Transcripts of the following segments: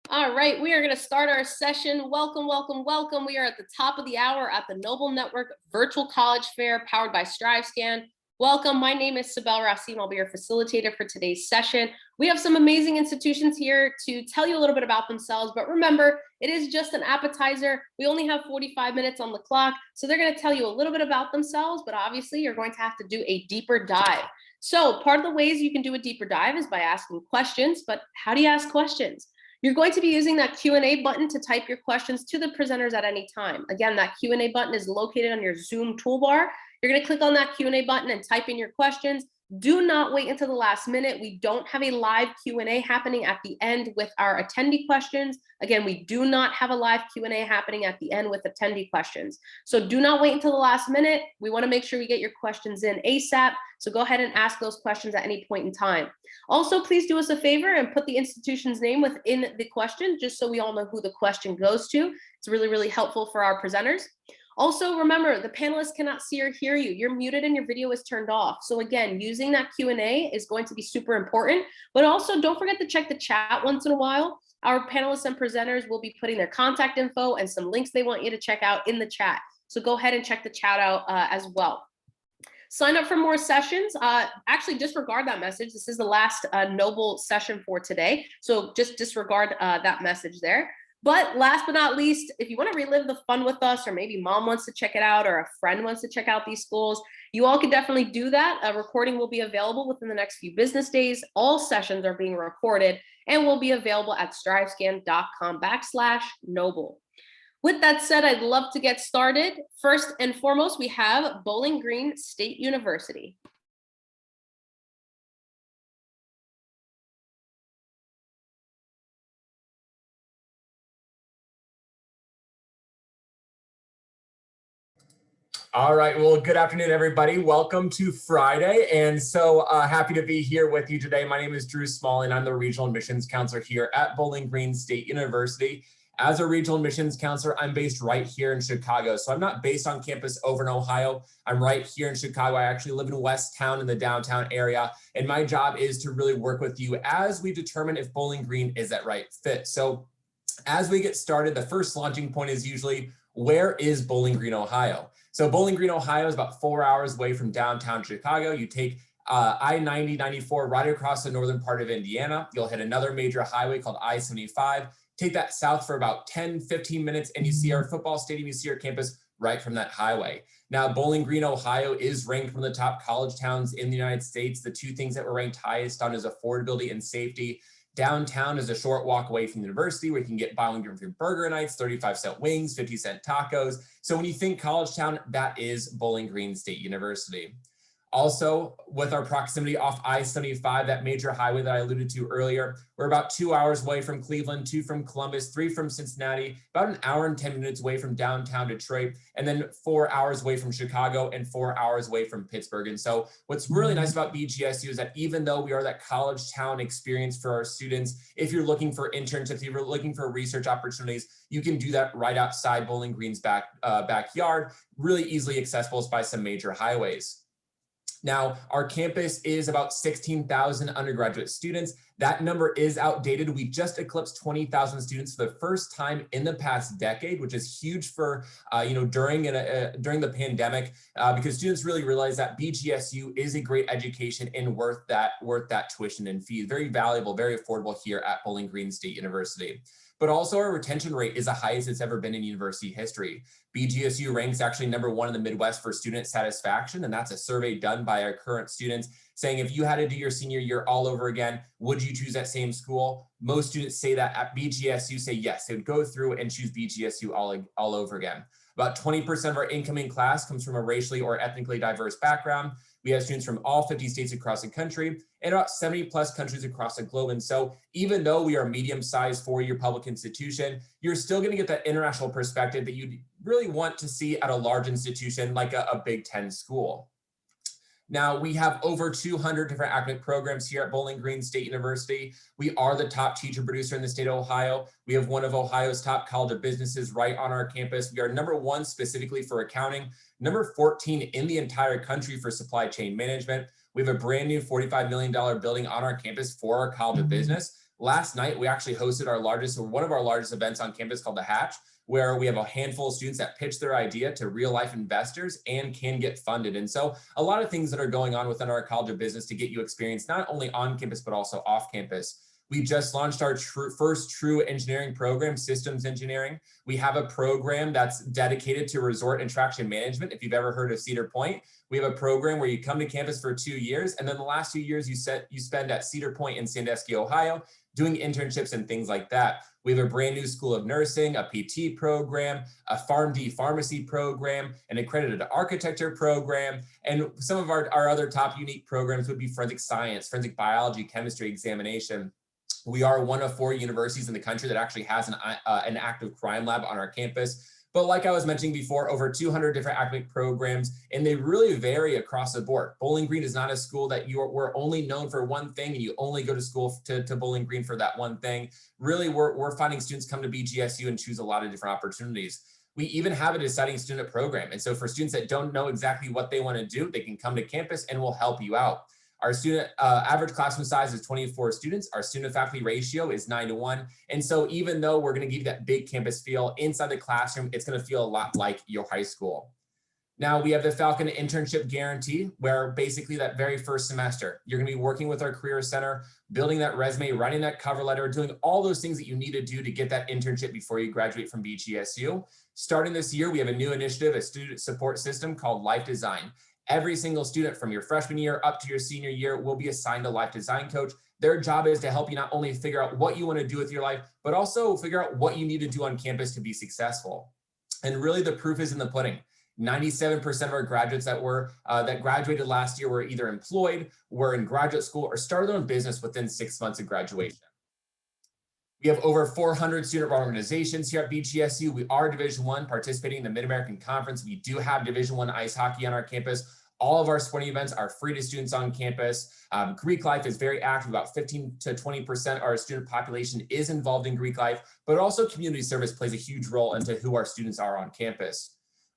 All right, we are going to start our session. Welcome, welcome, welcome. We are at the top of the hour at the Noble Network Virtual College Fair powered by StriveScan. Welcome, my name is Sibel Racine. I'll be your facilitator for today's session. We have some amazing institutions here to tell you a little bit about themselves, but remember, it is just an appetizer. We only have 45 minutes on the clock, so they're going to tell you a little bit about themselves, but obviously you're going to have to do a deeper dive. So part of the ways you can do a deeper dive is by asking questions, but how do you ask questions? You're going to be using that Q&A button to type your questions to the presenters at any time. Again, that Q&A button is located on your Zoom toolbar. You're going to click on that Q&A button and type in your questions. Do not wait until the last minute. We don't have a live Q&A happening at the end with our attendee questions. Again, we do not have a live Q&A happening at the end with attendee questions. So do not wait until the last minute. We want to make sure we get your questions in ASAP. So go ahead and ask those questions at any point in time. Also, please do us a favor and put the institution's name within the question, just so we all know who the question goes to. It's really, really helpful for our presenters. Also, remember, the panelists cannot see or hear you. You're muted and your video is turned off. So again, using that Q&A is going to be super important, but also don't forget to check the chat once in a while. Our panelists and presenters will be putting their contact info and some links they want you to check out in the chat. So go ahead and check the chat out as well. Sign up for more sessions. Actually, disregard that message. This is the last Noble session for today. So just disregard that message there. But last but not least, if you want to relive the fun with us, or maybe mom wants to check it out, or a friend wants to check out these schools, you all can definitely do that. A recording will be available within the next few business days. All sessions are being recorded and will be available at strivescan.com/Noble. With that said, I'd love to get started. First and foremost, we have Bowling Green State University. All right, well, good afternoon, everybody. Welcome to Friday, and so happy to be here with you today. My name is Drew Smalling. I'm the Regional Admissions Counselor here at Bowling Green State University. As a Regional Admissions Counselor, I'm based right here in Chicago, so I'm not based on campus over in Ohio. I'm right here in Chicago. I actually live in West Town in the downtown area, and my job is to really work with you as we determine if Bowling Green is that right fit. So as we get started, the first launching point is usually, where is Bowling Green, Ohio? So Bowling Green, Ohio is about 4 hours away from downtown Chicago. You take I-90, 94 right across the northern part of Indiana. You'll hit another major highway called I-75. Take that south for about 10, 15 minutes, and you see our football stadium, you see our campus right from that highway. Now, Bowling Green, Ohio is ranked one of the top college towns in the United States. The two things that were ranked highest on is affordability and safety. Downtown is a short walk away from the university where you can get buy one, get free burger nights, 35-cent wings, 50-cent tacos. So when you think college town, that is Bowling Green State University. Also, with our proximity off I-75, that major highway that I alluded to earlier, we're about 2 hours away from Cleveland, 2 from Columbus, 3 from Cincinnati, about an hour and 10 minutes away from downtown Detroit, and then 4 hours away from Chicago and 4 hours away from Pittsburgh. And so what's really nice about BGSU is that even though we are that college town experience for our students, if you're looking for internships, if you're looking for research opportunities, you can do that right outside Bowling Green's backyard, really easily accessible by some major highways. Now, our campus is about 16,000 undergraduate students. That number is outdated. We just eclipsed 20,000 students for the first time in the past decade, which is huge for, during the pandemic, because students really realize that BGSU is a great education and worth that tuition and fees. Very valuable, very affordable here at Bowling Green State University. But also our retention rate is the highest it's ever been in university history. BGSU ranks actually #1 in the Midwest for student satisfaction, and that's a survey done by our current students saying if you had to do your senior year all over again, would you choose that same school? Most students say that at BGSU say yes, they would go through and choose BGSU all over again. About 20% of our incoming class comes from a racially or ethnically diverse background. We have students from all 50 states across the country and about 70 plus countries across the globe. And so even though we are a medium-sized four-year public institution, you're still going to get that international perspective that you'd really want to see at a large institution like a Big Ten school. Now, we have over 200 different academic programs here at Bowling Green State University. We are the top teacher producer in the state of Ohio. We have one of Ohio's top college of businesses right on our campus. We are #1 specifically for accounting, #14 in the entire country for supply chain management. We have a brand new $45 million building on our campus for our College of Business. Last night, we actually hosted one of our largest events on campus called The Hatch, where we have a handful of students that pitch their idea to real life investors and can get funded. And so a lot of things that are going on within our College of Business to get you experience, not only on campus, but also off campus. We just launched our first true engineering program, systems engineering. We have a program that's dedicated to resort and attraction management. If you've ever heard of Cedar Point, we have a program where you come to campus for 2 years, and then the last 2 years you spend at Cedar Point in Sandusky, Ohio, doing internships and things like that. We have a brand new School of Nursing, a PT program, a PharmD pharmacy program, an accredited architecture program, and some of our other top unique programs would be forensic science, forensic biology, chemistry examination. We are one of 4 universities in the country that actually has an active crime lab on our campus. But like I was mentioning before, over 200 different academic programs, and they really vary across the board. Bowling Green is not a school that we're only known for one thing and you only go to school to Bowling Green for that one thing. Really, we're finding students come to BGSU and choose a lot of different opportunities. We even have a deciding student program. And so for students that don't know exactly what they want to do, they can come to campus and we'll help you out. Our student average classroom size is 24 students. Our student faculty ratio is 9-to-1. And so even though we're going to give you that big campus feel inside the classroom, it's going to feel a lot like your high school. Now we have the Falcon Internship Guarantee, where basically that very first semester, you're going to be working with our Career Center, building that resume, writing that cover letter, doing all those things that you need to do to get that internship before you graduate from BGSU. Starting this year, we have a new initiative, a student support system called Life Design. Every single student from your freshman year up to your senior year will be assigned a life design coach. Their job is to help you not only figure out what you want to do with your life, but also figure out what you need to do on campus to be successful. And really the proof is in the pudding. 97% of our graduates that graduated last year were either employed, were in graduate school, or started their own business within 6 months of graduation. We have over 400 student organizations here at BGSU. We are Division I, participating in the Mid-American Conference. We do have Division I ice hockey on our campus. All of our sporting events are free to students on campus. Greek life is very active. About 15 to 20% of our student population is involved in Greek life, but also community service plays a huge role into who our students are on campus.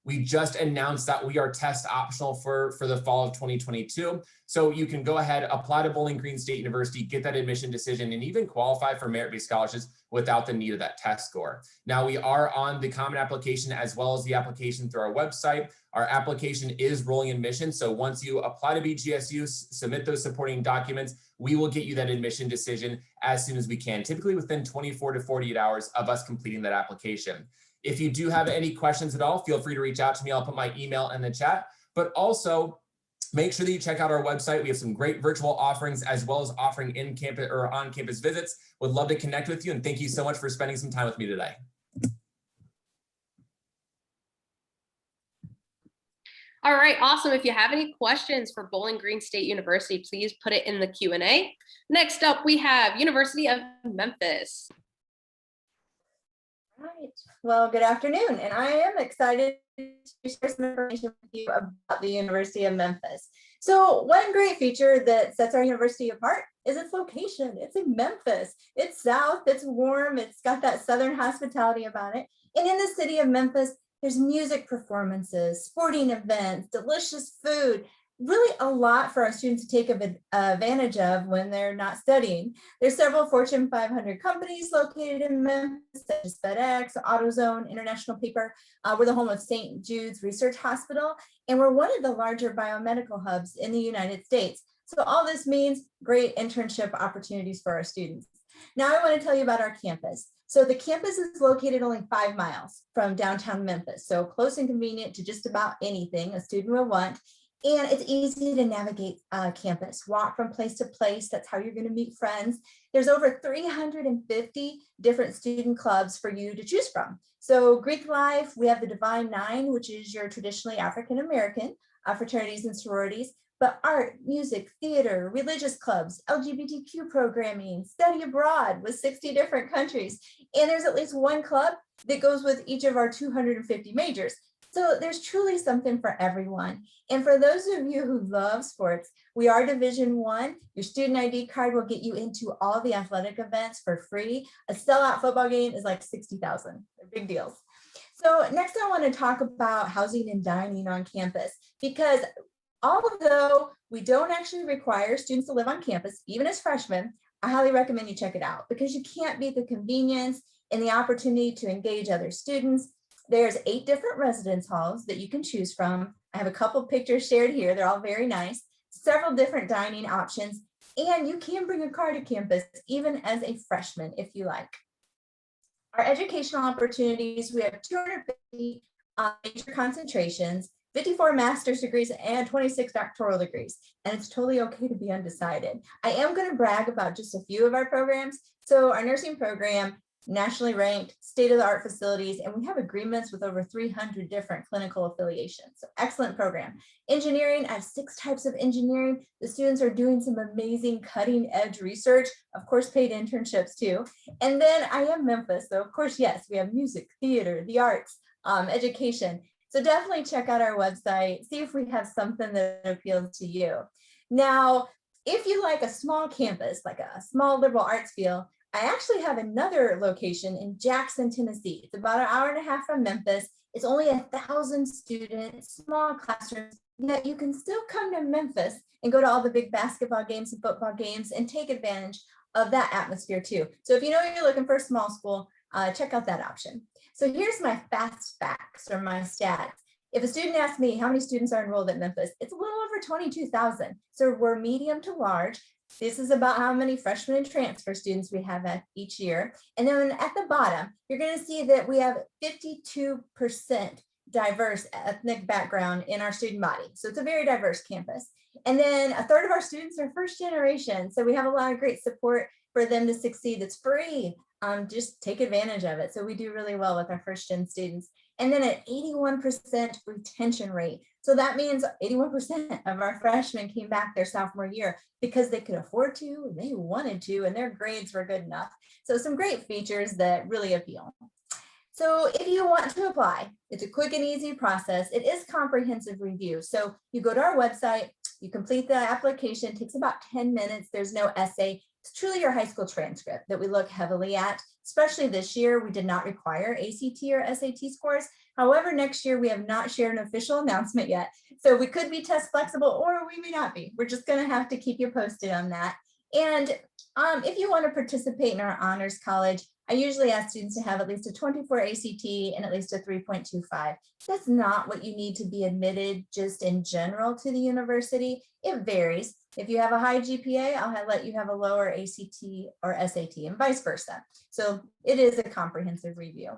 We just announced that we are test optional for the fall of 2022. So you can go ahead, apply to Bowling Green State University, get that admission decision, and even qualify for merit-based scholarships without the need of that test score. Now we are on the common application as well as the application through our website. Our application is rolling admission. So once you apply to BGSU, submit those supporting documents, we will get you that admission decision as soon as we can, typically within 24 to 48 hours of us completing that application. If you do have any questions at all, feel free to reach out to me. I'll put my email in the chat, but also make sure that you check out our website. We have some great virtual offerings as well as offering in-campus or on-campus visits. Would love to connect with you, and thank you so much for spending some time with me today. All right, awesome. If you have any questions for Bowling Green State University, please put it in the Q&A. Next up, we have University of Memphis. Right. Well, good afternoon, and I am excited to share some information with you about the University of Memphis. So one great feature that sets our university apart is its location. It's in Memphis. It's south, it's warm, it's got that southern hospitality about it. And in the city of Memphis, there's music performances, sporting events, delicious food, really a lot for our students to take advantage of when they're not studying. There's several Fortune 500 companies located in Memphis, such as FedEx, AutoZone, International Paper. We're the home of St. Jude's Research Hospital, and we're one of the larger biomedical hubs in the United States. So all this means great internship opportunities for our students. Now I want to tell you about our campus. So the campus is located only 5 miles from downtown Memphis, so close and convenient to just about anything a student will want. And it's easy to navigate campus, walk from place to place. That's how you're going to meet friends. There's over 350 different student clubs for you to choose from. So Greek life, we have the Divine Nine, which is your traditionally African-American fraternities and sororities, but art, music, theater, religious clubs, LGBTQ programming, study abroad with 60 different countries. And there's at least one club that goes with each of our 250 majors. So there's truly something for everyone. And for those of you who love sports, we are Division I. Your student ID card will get you into all the athletic events for free. A sellout football game is like $60,000. They're big deals. So next I want to talk about housing and dining on campus, because although we don't actually require students to live on campus, even as freshmen, I highly recommend you check it out because you can't beat the convenience and the opportunity to engage other students. There's 8 different residence halls that you can choose from. I have a couple pictures shared here. They're all very nice. Several different dining options, and you can bring a car to campus even as a freshman if you like. Our educational opportunities, we have 250 major concentrations, 54 master's degrees, and 26 doctoral degrees. And it's totally okay to be undecided. I am going to brag about just a few of our programs. So our nursing program, nationally ranked, state-of-the-art facilities, and we have agreements with over 300 different clinical affiliations. So excellent program. Engineering, I have 6 types of engineering. The students are doing some amazing cutting-edge research, of course, paid internships too. And then I am Memphis, so of course, yes, we have music, theater, the arts, education. So definitely check out our website, see if we have something that appeals to you. Now, if you like a small campus, like a small liberal arts feel, I actually have another location in Jackson, Tennessee. It's about an hour and a half from Memphis. It's only 1,000 students, small classrooms, yet you can still come to Memphis and go to all the big basketball games and football games and take advantage of that atmosphere too. So if you know you're looking for a small school, check out that option. So here's my fast facts or my stats. If a student asks me how many students are enrolled at Memphis, it's a little over 22,000. So we're medium to large. This is about how many freshmen and transfer students we have at each year. And then at the bottom, you're going to see that we have 52% diverse ethnic background in our student body. So it's a very diverse campus. And then 1/3 of our students are first generation. So we have a lot of great support for them to succeed. It's free. Just take advantage of it. So we do really well with our first gen students. And then an 81% retention rate. So that means 81% of our freshmen came back their sophomore year because they could afford to, they wanted to, and their grades were good enough. So some great features that really appeal. So if you want to apply, it's a quick and easy process. It is comprehensive review. So you go to our website, you complete the application, it takes about 10 minutes. There's no essay. It's truly your high school transcript that we look heavily at. Especially this year, we did not require ACT or SAT scores. However, next year, we have not shared an official announcement yet. So we could be test flexible or we may not be. We're just going to have to keep you posted on that. And if you want to participate in our honors college, I usually ask students to have at least a 24 ACT and at least a 3.25. That's not what you need to be admitted just in general to the university. It varies. If you have a high GPA, I'll let you have a lower ACT or SAT and vice versa. So it is a comprehensive review.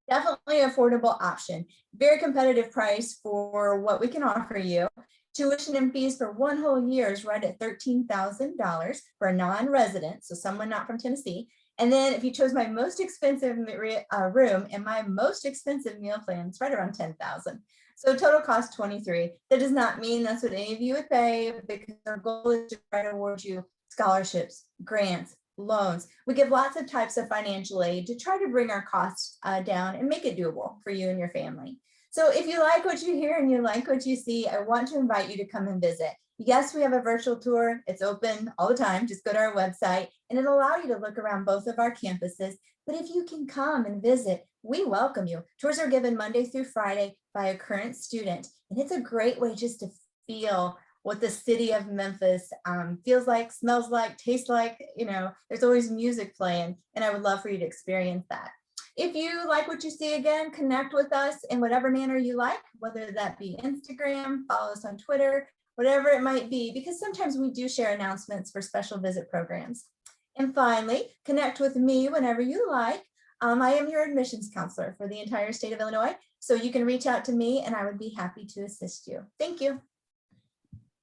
Definitely affordable option. Very competitive price for what we can offer you. Tuition and fees for 1 whole year is right at $13,000 for a non-resident, so someone not from Tennessee. And then if you chose my most expensive room and my most expensive meal plan, it's right around $10,000. So total cost $23,000. That does not mean that's what any of you would pay, because our goal is to try to award you scholarships, grants, loans. We give lots of types of financial aid to try to bring our costs down and make it doable for you and your family. So if you like what you hear and you like what you see, I want to invite you to come and visit. Yes, we have a virtual tour. It's open all the time. Just go to our website and it'll allow you to look around both of our campuses. But if you can come and visit, we welcome you. Tours are given Monday through Friday by a current student. And it's a great way just to feel what the city of Memphis feels like, smells like, tastes like. You know, there's always music playing, and I would love for you to experience that. If you like what you see, again, connect with us in whatever manner you like, whether that be Instagram, follow us on Twitter, whatever it might be, because sometimes we do share announcements for special visit programs. And finally, connect with me whenever you like. I am your admissions counselor for the entire state of Illinois, so you can reach out to me and I would be happy to assist you. Thank you.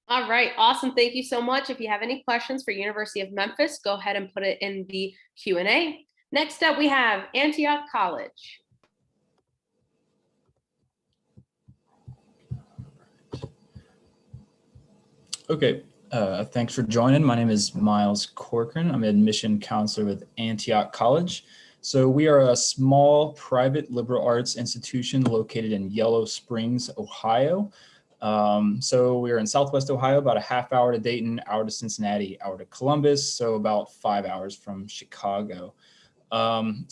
All right, awesome. Thank you so much. If you have any questions for University of Memphis, go ahead and put it in the Q&A. Next up, we have Antioch College. Okay, thanks for joining. My name is Miles Corcoran. I'm an admission counselor with Antioch College. So we are a small private liberal arts institution located in Yellow Springs, Ohio. So we're in Southwest Ohio, about a half hour to Dayton, hour to Cincinnati, hour to Columbus, so about 5 hours from Chicago. Antioch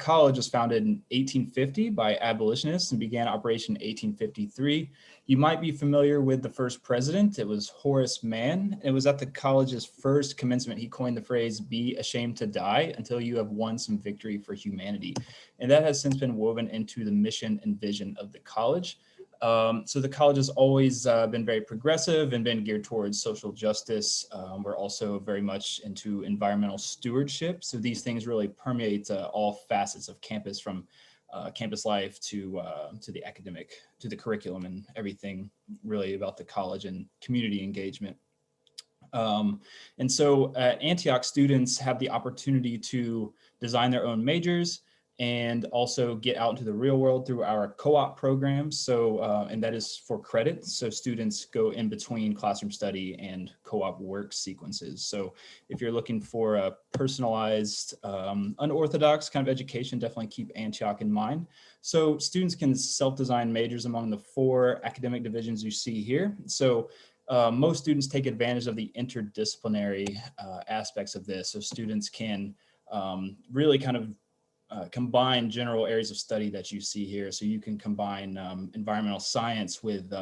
College was founded in 1850 by abolitionists and began operation in 1853. You might be familiar with the first president. It was Horace Mann. It was at the college's first commencement. He coined the phrase, "Be ashamed to die until you have won some victory for humanity." And that has since been woven into the mission and vision of the college. So the college has always been very progressive and been geared towards social justice. We're also very much into environmental stewardship. So these things really permeate all facets of campus, from campus life to the curriculum, and everything really about the college and community engagement. And so Antioch students have the opportunity to design their own majors and also get out into the real world through our co-op program. So, and that is for credit. So students go in between classroom study and co-op work sequences. So if you're looking for a personalized, unorthodox kind of education, definitely keep Antioch in mind. So students can self-design majors among the 4 academic divisions you see here. So most students take advantage of the interdisciplinary aspects of this. So students can really kind of combine general areas of study that you see here. So you can combine environmental science with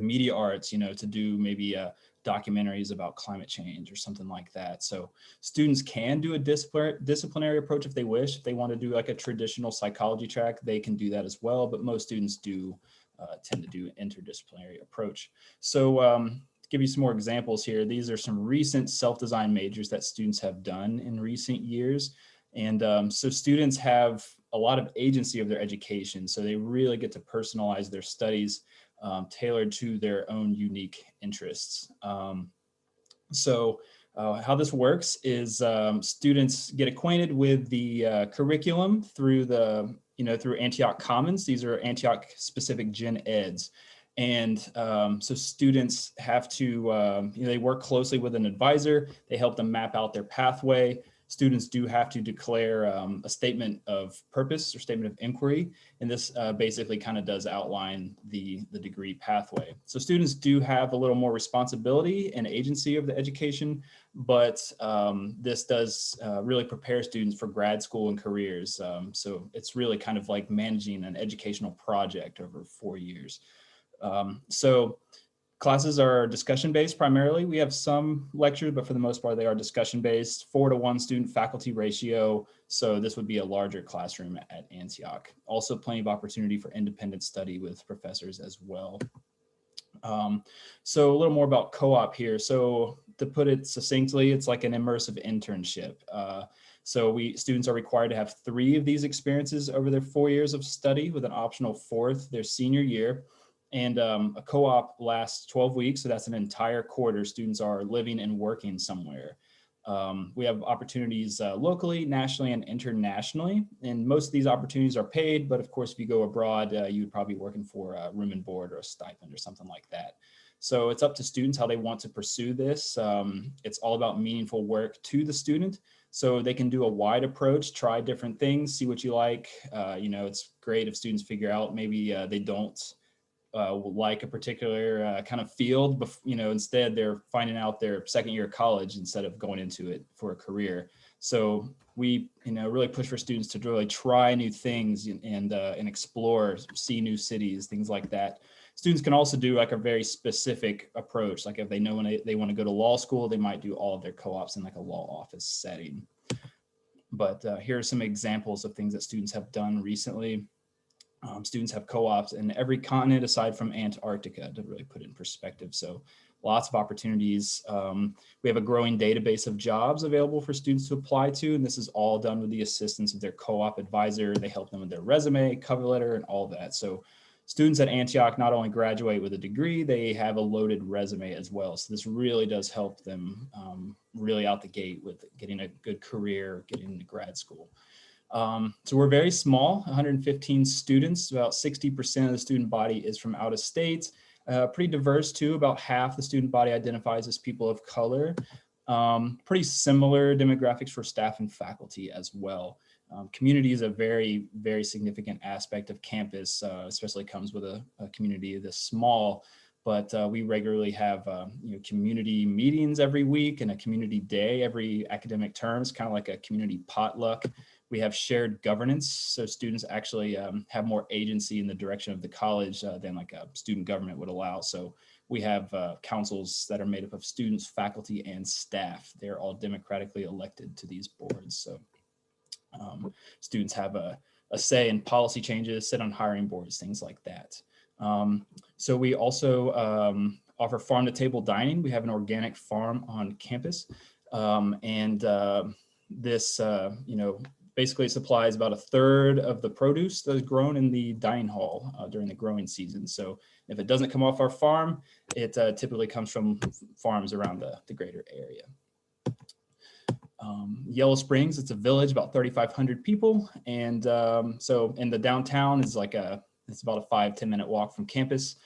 media arts, to do maybe documentaries about climate change or something like that. So students can do a disciplinary approach if they wish. If they want to do like a traditional psychology track, they can do that as well. But most students do tend to do an interdisciplinary approach. So to give you some more examples here, these are some recent self-design majors that students have done in recent years. And so students have a lot of agency of their education. So they really get to personalize their studies tailored to their own unique interests. So how this works is students get acquainted with the curriculum through through Antioch Commons. These are Antioch specific gen eds. And so students have to, they work closely with an advisor. They help them map out their pathway. Students do have to declare a statement of purpose or statement of inquiry. And this basically kind of does outline the degree pathway. So students do have a little more responsibility and agency of the education, but this does really prepare students for grad school and careers. So it's really kind of like managing an educational project over 4 years. So classes are discussion-based primarily. We have some lectures, but for the most part, they are discussion-based, 4-to-1 student-faculty ratio. So this would be a larger classroom at Antioch. Also plenty of opportunity for independent study with professors as well. So a little more about co-op here. So to put it succinctly, it's like an immersive internship. So students are required to have 3 of these experiences over their 4 years of study, with an optional 4th their senior year. And a co-op lasts 12 weeks, so that's an entire quarter. Students are living and working somewhere. We have opportunities locally, nationally, and internationally. And most of these opportunities are paid, but of course, if you go abroad, you would probably be working for a room and board or a stipend or something like that. So it's up to students how they want to pursue this. It's all about meaningful work to the student. So they can do a wide approach, try different things, see what you like. It's great if students figure out maybe they don't like a particular kind of field, but instead they're finding out their second year of college instead of going into it for a career. So we really push for students to really try new things and explore, see new cities, things like that. Students can also do like a very specific approach. Like if they know when they want to go to law school, they might do all of their co-ops in like a law office setting. But here are some examples of things that students have done recently. Students have co-ops in every continent aside from Antarctica, to really put it in perspective. So lots of opportunities. We have a growing database of jobs available for students to apply to, and this is all done with the assistance of their co-op advisor. They help them with their resume, cover letter, and all that. So students at Antioch not only graduate with a degree, they have a loaded resume as well. So this really does help them really out the gate with getting a good career, getting into grad school. So we're very small, 115 students, about 60% of the student body is from out of state. Pretty diverse too, about half the student body identifies as people of color. Pretty similar demographics for staff and faculty as well. Community is a very, very significant aspect of campus, especially comes with a community this small. but we regularly have community meetings every week and a community day every academic term. It's kind of like a community potluck. We have shared governance, so students actually have more agency in the direction of the college than like a student government would allow. So we have councils that are made up of students, faculty, and staff. They're all democratically elected to these boards. So students have a say in policy changes, sit on hiring boards, things like that. So we also offer farm-to-table dining. We have an organic farm on campus, this basically supplies about a third of the produce that is grown in the dining hall during the growing season. So if it doesn't come off our farm, it typically comes from farms around the greater area. Yellow Springs, it's a village, about 3,500 people. And so in the downtown is it's about a 5-10 minute walk from campus.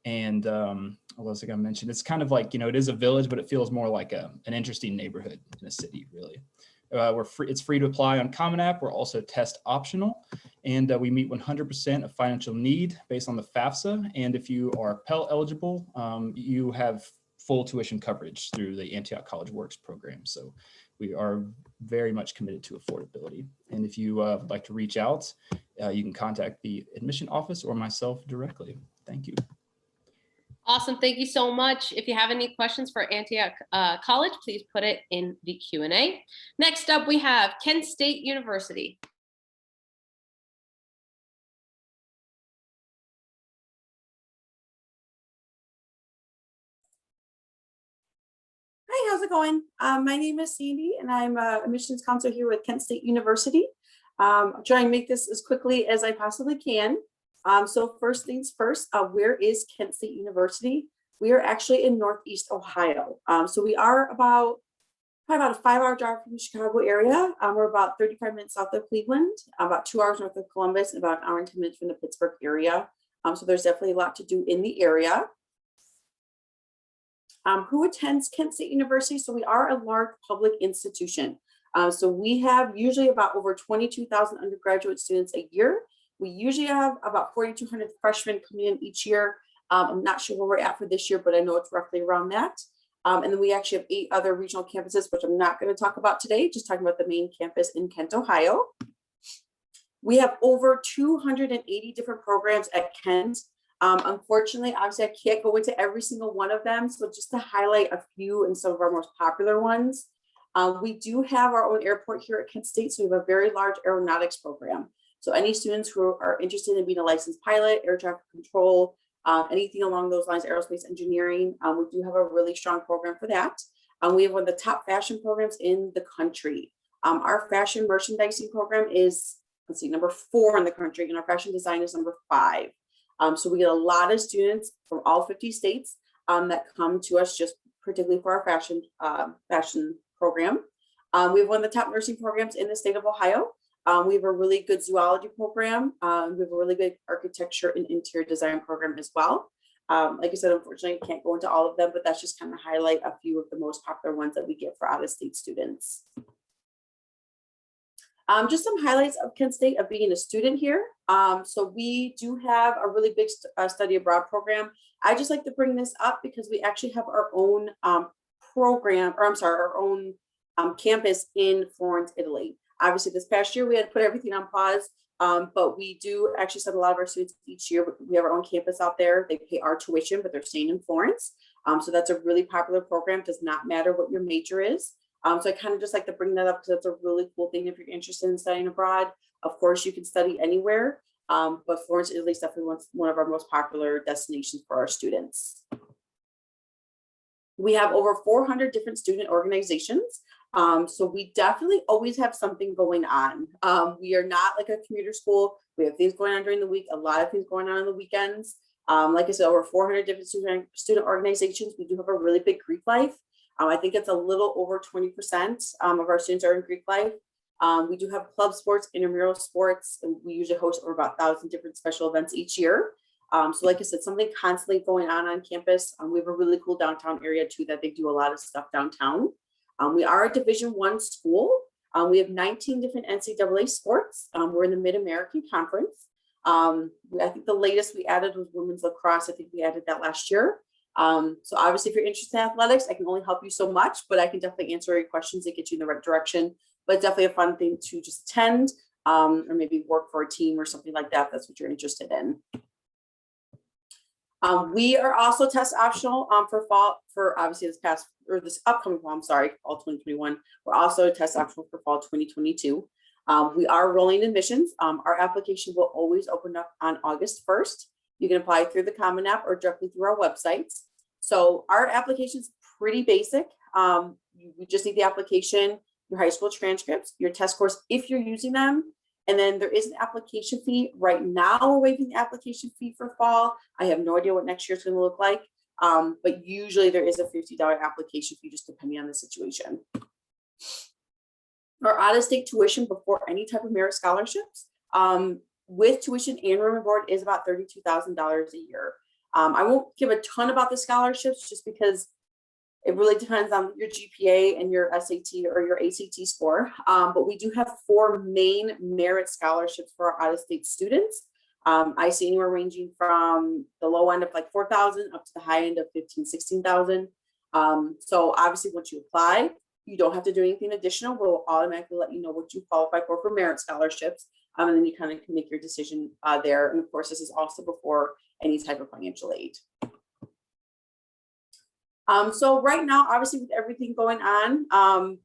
And what else I mentioned, it's kind of like, it is a village, but it feels more like an interesting neighborhood in a city, really. It's free to apply on Common App. We're also test optional, and we meet 100% of financial need based on the FAFSA. And if you are Pell eligible, you have full tuition coverage through the Antioch College Works program. So we are very much committed to affordability. And if you would like to reach out, you can contact the admission office or myself directly. Thank you. Awesome. Thank you so much. If you have any questions for Antioch College, please put it in the Q&A. Next up, we have Kent State University. Hi, how's it going? My name is Sandy, and I'm a admissions counselor here with Kent State University. I'll try and make this as quickly as I possibly can. So first things first, where is Kent State University? We are actually in Northeast Ohio. So we are probably about a 5-hour drive from the Chicago area. We're about 35 minutes south of Cleveland, about 2 hours north of Columbus, and about an hour and 10 minutes from the Pittsburgh area. So there's definitely a lot to do in the area. Who attends Kent State University? So we are a large public institution. So we have usually about over 22,000 undergraduate students a year. We usually have about 4,200 freshmen coming in each year. I'm not sure where we're at for this year, but I know it's roughly around that. And then we actually have 8 other regional campuses, which I'm not going to talk about today, just talking about the main campus in Kent, Ohio. We have over 280 different programs at Kent. Unfortunately, obviously, I can't go into every single one of them. So just to highlight a few and some of our most popular ones, we do have our own airport here at Kent State. So we have a very large aeronautics program. So any students who are interested in being a licensed pilot, air traffic control, anything along those lines, aerospace engineering, we do have a really strong program for that. We have one of the top fashion programs in the country. Our fashion merchandising program is, number 4 in the country, and our fashion design is number 5. So we get a lot of students from all 50 states that come to us just particularly for our fashion program. We have one of the top nursing programs in the state of Ohio. We have a really good zoology program. We have a really good architecture and interior design program as well. Like I said, unfortunately, I can't go into all of them, but that's just kind of highlight a few of the most popular ones that we get for out-of-state students. Just some highlights of Kent State of being a student here. So we do have a really big study abroad program. I just like to bring this up because we actually have our own our own campus in Florence, Italy. Obviously, this past year we had to put everything on pause, but we do actually send a lot of our students each year. We have our own campus out there. They pay our tuition, but they're staying in Florence. So that's a really popular program. Does not matter what your major is. So I kind of just like to bring that up because that's a really cool thing if you're interested in studying abroad. Of course, you can study anywhere, but Florence, Italy is definitely one of our most popular destinations for our students. We have over 400 different student organizations. So we definitely always have something going on. We are not like a commuter school. We have things going on during the week, a lot of things going on the weekends. Like I said, over 400 different student organizations. We do have a really big Greek life. I think it's a little over 20% of our students are in Greek life. We do have club sports, intramural sports, and we usually host over about 1,000 different special events each year. So like I said, something constantly going on campus. We have a really cool downtown area too that they do a lot of stuff downtown. We are a Division I school. We have 19 different NCAA sports. We're in the Mid-American Conference. I think the latest we added was women's lacrosse. I think we added that last year. So obviously, if you're interested in athletics, I can only help you so much, but I can definitely answer your questions and get you in the right direction. But it's definitely a fun thing to just attend, or maybe work for a team or something like that. That's what you're interested in. We are also test optional for fall, for obviously this upcoming fall, I'm sorry, fall 2021. We're also test optional for fall 2022. We are rolling admissions. Our application will always open up on August 1st. You can apply through the Common App or directly through our websites. So our application is pretty basic. We just need the application, your high school transcripts, your test scores if you're using them. And then there is an application fee. Right now, we're waiving the application fee for fall. I have no idea what next year's going to look like. But usually there is a $50 application fee, just depending on the situation. Our out-of-state tuition before any type of merit scholarships, with tuition and room and board, is about $32,000 a year. I won't give a ton about the scholarships just because it really depends on your GPA and your SAT or your ACT score. But we do have 4 main merit scholarships for our out-of-state students. I see anywhere ranging from the low end of like 4,000 up to the high end of 15,000, 16,000. So obviously once you apply, you don't have to do anything additional. We'll automatically let you know what you qualify for merit scholarships. And then you kind of can make your decision there. And of course, this is also before any type of financial aid. So right now, obviously with everything going on,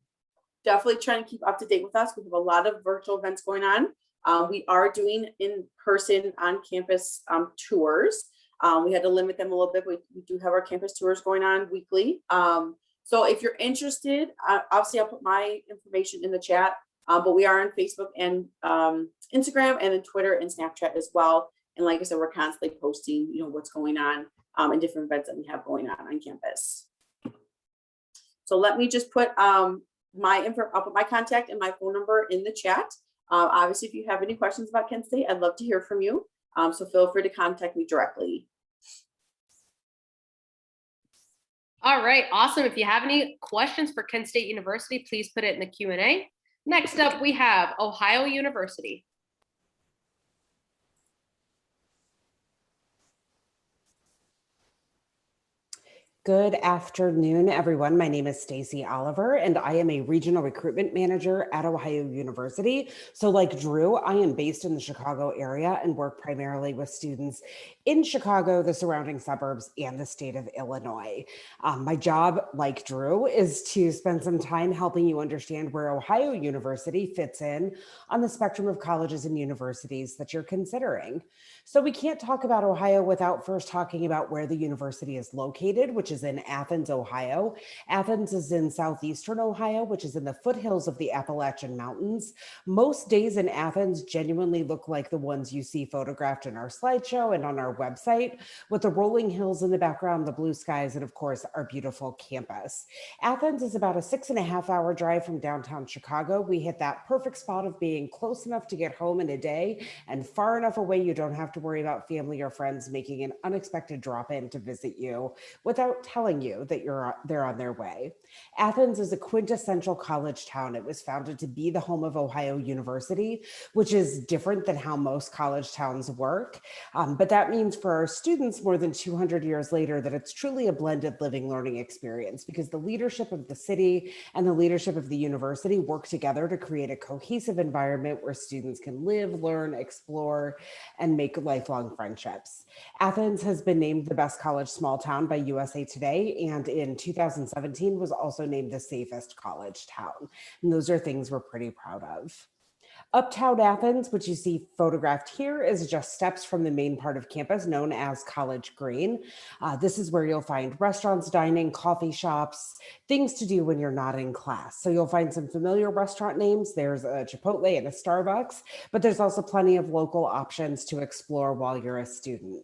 definitely trying to keep up to date with us. We have a lot of virtual events going on. We are doing in-person on-campus tours. We had to limit them a little bit, but we do have our campus tours going on weekly. So if you're interested, obviously I'll put my information in the chat, but we are on Facebook and Instagram and then Twitter and Snapchat as well. And like I said, we're constantly posting, what's going on and different events that we have going on campus. So let me just put I'll put my contact and my phone number in the chat. Obviously, if you have any questions about Kent State, I'd love to hear from you. So feel free to contact me directly. All right, awesome. If you have any questions for Kent State University, please put it in the Q&A. Next up, we have Ohio University. Good afternoon, everyone. My name is Stacy Oliver, and I am a regional recruitment manager at Ohio University. So like Drew, I am based in the Chicago area and work primarily with students in Chicago, the surrounding suburbs, and the state of Illinois. My job, like Drew, is to spend some time helping you understand where Ohio University fits in on the spectrum of colleges and universities that you're considering. So we can't talk about Ohio without first talking about where the university is located, which is in Athens, Ohio. Athens is in southeastern Ohio, which is in the foothills of the Appalachian Mountains. Most days in Athens genuinely look like the ones you see photographed in our slideshow and on our website, with the rolling hills in the background, the blue skies, and of course, our beautiful campus. Athens is about a 6.5-hour drive from downtown Chicago. We hit that perfect spot of being close enough to get home in a day and far enough away you don't have to worry about family or friends making an unexpected drop in to visit you without telling you that they're on their way. Athens is a quintessential college town. It was founded to be the home of Ohio University, which is different than how most college towns work. But that means for our students more than 200 years later that it's truly a blended living learning experience, because the leadership of the city and the leadership of the university work together to create a cohesive environment where students can live, learn, explore, and make lifelong friendships. Athens has been named the best college small town by USA Today, and in 2017 was also named the safest college town. And those are things we're pretty proud of. Uptown Athens, which you see photographed here, is just steps from the main part of campus known as College Green. This is where you'll find restaurants, dining, coffee shops, things to do when you're not in class. So you'll find some familiar restaurant names. There's a Chipotle and a Starbucks, but there's also plenty of local options to explore while you're a student.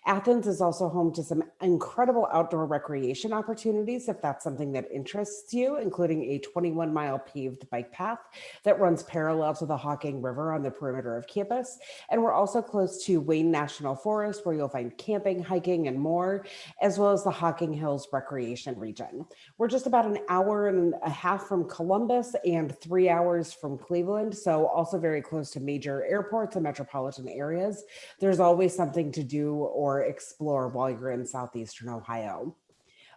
Athens is also home to some incredible outdoor recreation opportunities, if that's something that interests you, including a 21-mile paved bike path that runs parallel to the Hocking River on the perimeter of campus. And we're also close to Wayne National Forest, where you'll find camping, hiking, and more, as well as the Hocking Hills Recreation Region. We're just about an hour and a half from Columbus and 3 hours from Cleveland, so also very close to major airports and metropolitan areas. There's always something to do or explore while you're in Southeastern Ohio.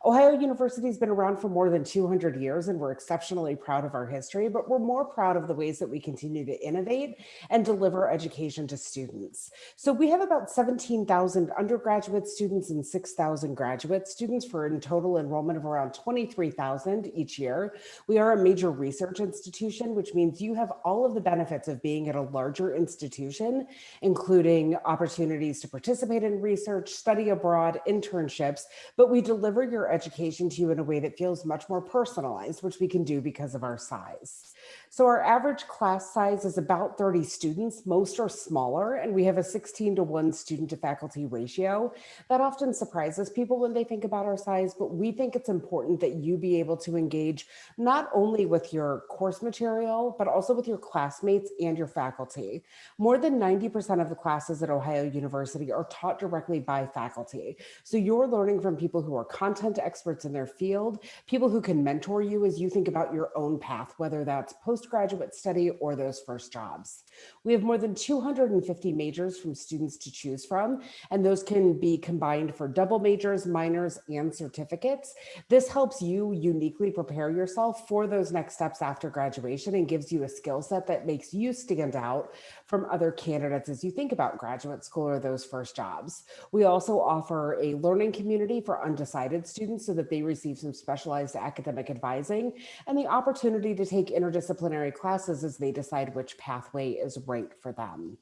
Ohio University has been around for more than 200 years, and we're exceptionally proud of our history, but we're more proud of the ways that we continue to innovate and deliver education to students. So we have about 17,000 undergraduate students and 6,000 graduate students for a total enrollment of around 23,000 each year. We are a major research institution, which means you have all of the benefits of being at a larger institution, including opportunities to participate in research, study abroad, internships, but we deliver your education to you in a way that feels much more personalized, which we can do because of our size. So our average class size is about 30 students. Most are smaller, and we have a 16-to-1 student to faculty ratio. That often surprises people when they think about our size, but we think it's important that you be able to engage not only with your course material, but also with your classmates and your faculty. More than 90% of the classes at Ohio University are taught directly by faculty. So you're learning from people who are content experts in their field, people who can mentor you as you think about your own path, whether that's postgraduate study or those first jobs. We have more than 250 majors from students to choose from, and those can be combined for double majors, minors, and certificates. This helps you uniquely prepare yourself for those next steps after graduation and gives you a skill set that makes you stand out from other candidates as you think about graduate school or those first jobs. We also offer a learning community for undecided students so that they receive some specialized academic advising and the opportunity to take interdisciplinary classes as they decide which pathway is right for them.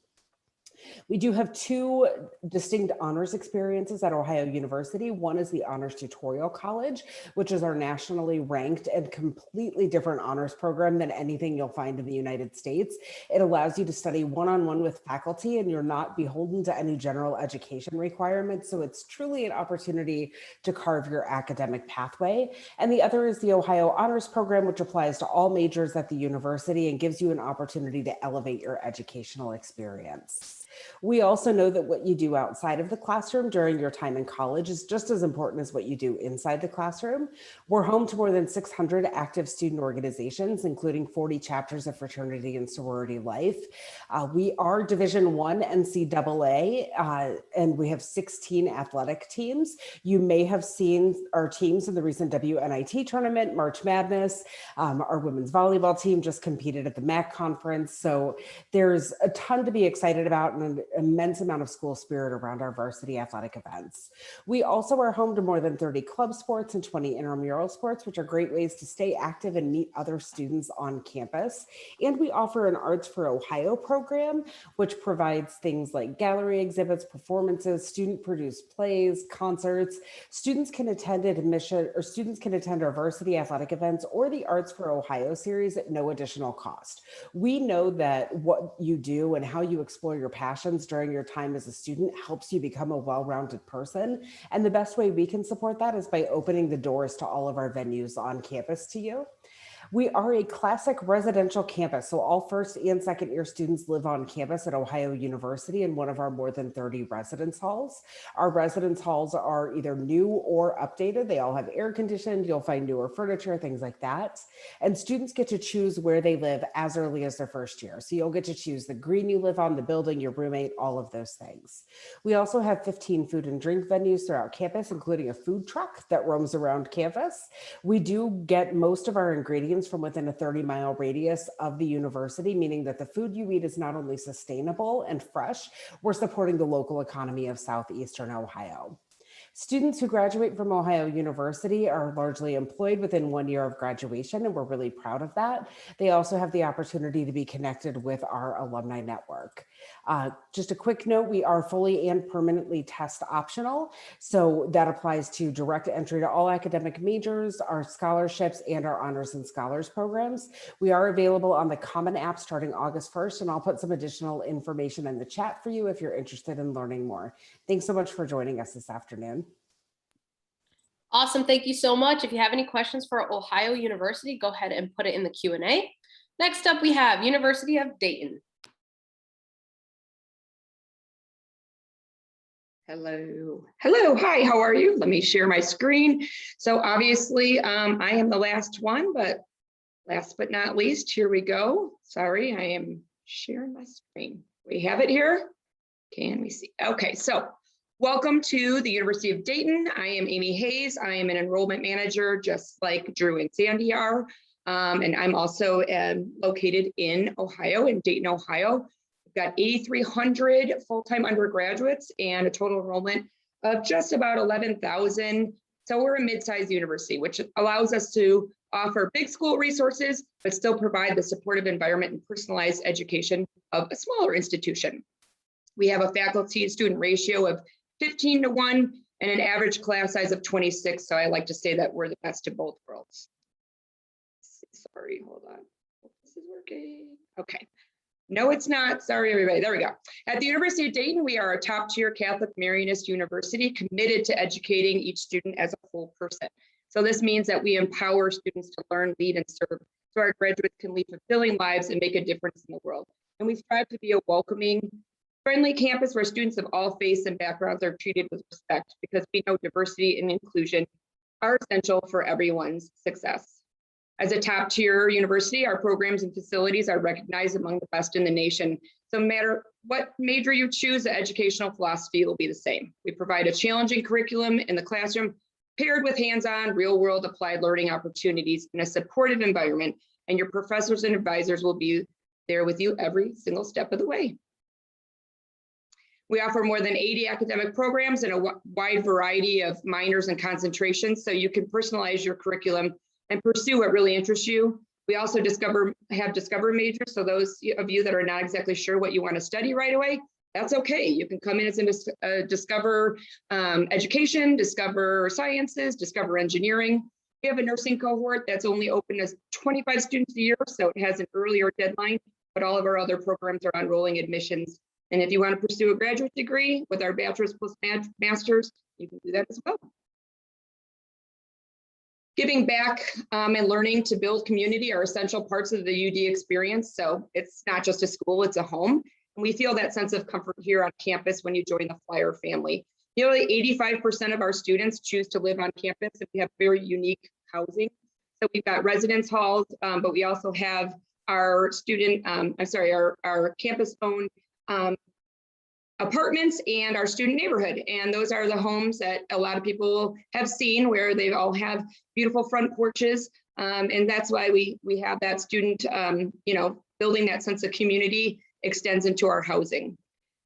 We do have two distinct honors experiences at Ohio University. One is the Honors Tutorial College, which is our nationally ranked and completely different honors program than anything you'll find in the United States. It allows you to study one-on-one with faculty, and you're not beholden to any general education requirements. So it's truly an opportunity to carve your academic pathway. And the other is the Ohio Honors Program, which applies to all majors at the university and gives you an opportunity to elevate your educational experience. We also know that what you do outside of the classroom during your time in college is just as important as what you do inside the classroom. We're home to more than 600 active student organizations, including 40 chapters of fraternity and sorority life. We are Division I NCAA, and we have 16 athletic teams. You may have seen our teams in the recent WNIT tournament, March Madness. Our women's volleyball team just competed at the MAC conference. So there's a ton to be excited about and an immense amount of school spirit around our varsity athletic events. We also are home to more than 30 club sports and 20 intramural sports, which are great ways to stay active and meet other students on campus. And we offer an Arts for Ohio program, which provides things like gallery exhibits, performances, student-produced plays, concerts. Students can attend our varsity athletic events or the Arts for Ohio series at no additional cost. We know that what you do and how you explore your passions during your time as a student helps you become a well-rounded person. And the best way we can support that is by opening the doors to all of our venues on campus to you. We are a classic residential campus, so all first and second year students live on campus at Ohio University in one of our more than 30 residence halls. Our residence halls are either new or updated. They all have air conditioned. You'll find newer furniture, things like that. And students get to choose where they live as early as their first year. So you'll get to choose the green you live on, the building, your roommate, all of those things. We also have 15 food and drink venues throughout campus, including a food truck that roams around campus. We do get most of our ingredients from within a 30-mile radius of the university, meaning that the food you eat is not only sustainable and fresh, we're supporting the local economy of Southeastern Ohio. Students who graduate from Ohio University are largely employed within 1 year of graduation, and we're really proud of that. They also have the opportunity to be connected with our alumni network. Just a quick note, we are fully and permanently test optional. So that applies to direct entry to all academic majors, our scholarships, and our honors and scholars programs. We are available on the Common App starting August 1st, and I'll put some additional information in the chat for you if you're interested in learning more. Thanks so much for joining us this afternoon. Awesome, thank you so much. If you have any questions for Ohio University, go ahead and put it in the Q&A. Next up, we have University of Dayton. Hello. Hello. Hi, how are you? Let me share my screen. So obviously I am the last one, but last but not least, here we go. Sorry, I am sharing my screen. We have it here. Can we see? Okay, so Welcome to the University of Dayton. I am Amy Hayes. I am an enrollment manager, just like Drew and Sandy are. And I'm also located in Ohio, in Dayton, Ohio. We've got 8,300 full-time undergraduates and a total enrollment of just about 11,000. So we're a mid-sized university, which allows us to offer big school resources, but still provide the supportive environment and personalized education of a smaller institution. We have a faculty student ratio of 15-1 and an average class size of 26. So I like to say that we're the best of both worlds. Sorry, hold on. This is working. Okay. No, it's not. Sorry, everybody. There we go. At the University of Dayton, we are a top-tier Catholic Marianist university committed to educating each student as a whole person. So this means that we empower students to learn, lead, and serve so our graduates can lead fulfilling lives and make a difference in the world. And we strive to be a welcoming, friendly campus where students of all faiths and backgrounds are treated with respect, because we know diversity and inclusion are essential for everyone's success. As a top-tier university, our programs and facilities are recognized among the best in the nation. So no matter what major you choose, the educational philosophy will be the same. We provide a challenging curriculum in the classroom paired with hands-on, real-world applied learning opportunities in a supportive environment, and your professors and advisors will be there with you every single step of the way. We offer more than 80 academic programs and a wide variety of minors and concentrations, so you can personalize your curriculum and pursue what really interests you. We also have discover majors, so those of you that are not exactly sure what you want to study right away, that's okay. You can come in as a discover education, discover sciences, discover engineering. We have a nursing cohort that's only open as 25 students a year, so it has an earlier deadline, but all of our other programs are on rolling admissions. And if you want to pursue a graduate degree with our bachelor's plus master's, you can do that as well. Giving back and learning to build community are essential parts of the UD experience. So it's not just a school, it's a home. And we feel that sense of comfort here on campus when you join the Flyer family. Nearly 85% of our students choose to live on campus, and we have very unique housing. So we've got residence halls, but we also have our our campus-owned apartments and our student neighborhood. And those are the homes that a lot of people have seen, where they all have beautiful front porches. And that's why we have that student, building that sense of community extends into our housing.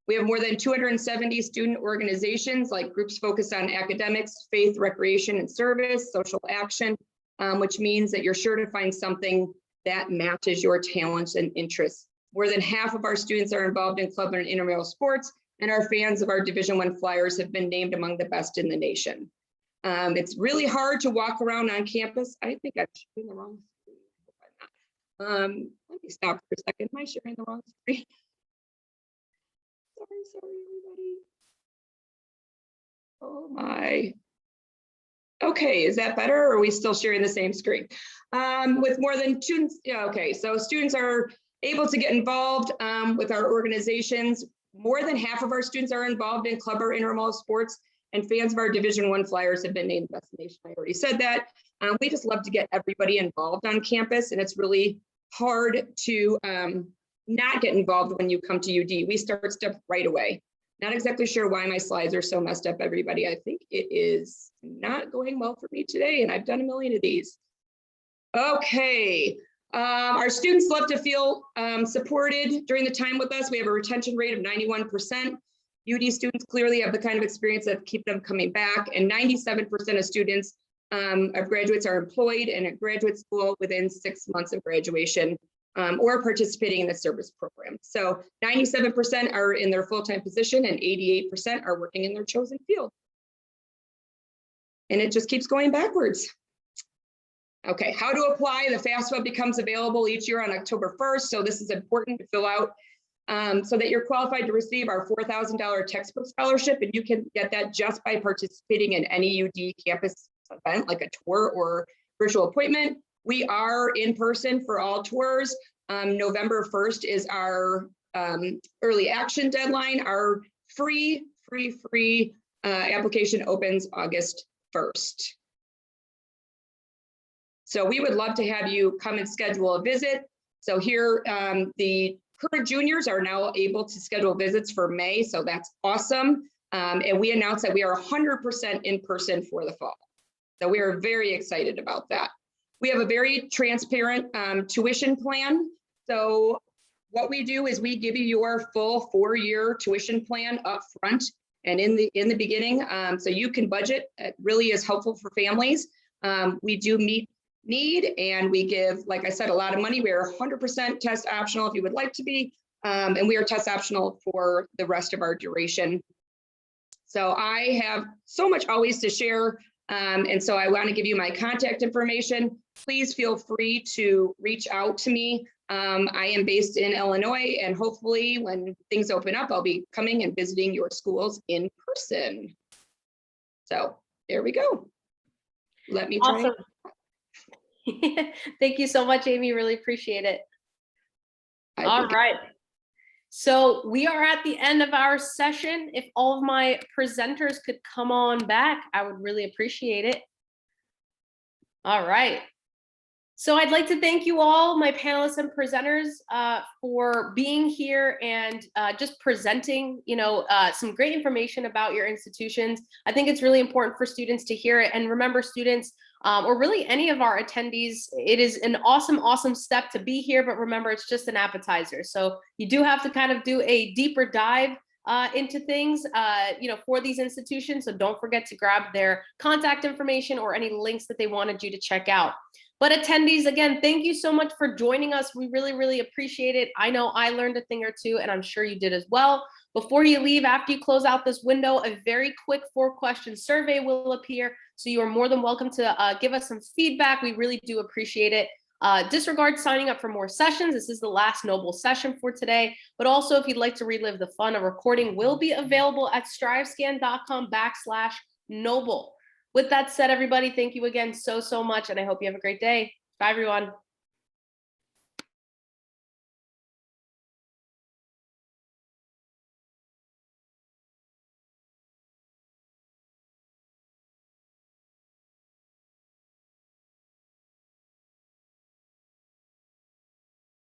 We have more than 270 student organizations, like groups focused on academics, faith, recreation, and service, social action, which means that you're sure to find something that matches your talents and interests. More than half of our students are involved in club and intramural sports, and our fans of our Division I Flyers have been named among the best in the nation. It's really hard to walk around on campus. I think I'm sharing the wrong screen. Let me stop for a second. Am I sharing the wrong screen? Sorry, everybody. Oh my. Okay, is that better, or are we still sharing the same screen? With more than students, yeah, okay, so students are able to get involved with our organizations. More than half of our students are involved in club or intramural sports, and fans of our Division I Flyers have been named Best Nation. I already said that. We just love to get everybody involved on campus, and it's really hard to not get involved when you come to UD. We start stuff right away. Not exactly sure why my slides are so messed up, everybody. I think it is not going well for me today, and I've done a million of these. Okay. Our students love to feel supported during the time with us. We have a retention rate of 91%. UD students clearly have the kind of experience that keep them coming back, and 97% of students of graduates are employed and at graduate school within 6 months of graduation or participating in the service program. So 97% are in their full-time position and 88% are working in their chosen field. And it just keeps going backwards. Okay, how to apply? The FAFSA becomes available each year on October 1st. So this is important to fill out so that you're qualified to receive our $4,000 textbook scholarship. And you can get that just by participating in any UD campus event, like a tour or virtual appointment. We are in person for all tours. November 1st is our early action deadline. Our free application opens August 1st. So we would love to have you come and schedule a visit. So here, the current juniors are now able to schedule visits for May, so that's awesome. And we announced that we are 100% in person for the fall. So we are very excited about that. We have a very transparent tuition plan. So what we do is we give you your full 4-year tuition plan up front and in the beginning, so you can budget. It really is helpful for families. We do meet need, and we give, like I said, a lot of money. We are 100% test optional if you would like to be, and we are test optional for the rest of our duration. So I have so much always to share, and so I want to give you my contact information. Please feel free to reach out to me. I am based in Illinois, and hopefully when things open up, I'll be coming and visiting your schools in person. So there we go. Let me try. Awesome. Thank you so much, Amy. Really appreciate it. All right. So we are at the end of our session. If all of my presenters could come on back, I would really appreciate it. All right. So I'd like to thank you all, my panelists and presenters, for being here and just presenting, some great information about your institutions. I think it's really important for students to hear it. And remember, students, or really any of our attendees, it is an awesome step to be here, but remember, it's just an appetizer. So you do have to kind of do a deeper dive into things, for these institutions. So don't forget to grab their contact information or any links that they wanted you to check out. But attendees, again, thank you so much for joining us. We really appreciate it. I know I learned a thing or two, and I'm sure you did as well. Before you leave, after you close out this window, a very quick 4-question survey will appear. So you are more than welcome to give us some feedback. We really do appreciate it. Disregard signing up for more sessions. This is the last Noble session for today. But also, if you'd like to relive the fun, a recording will be available at strivescan.com/Noble. With that said, everybody, thank you again so much, and I hope you have a great day. Bye, everyone.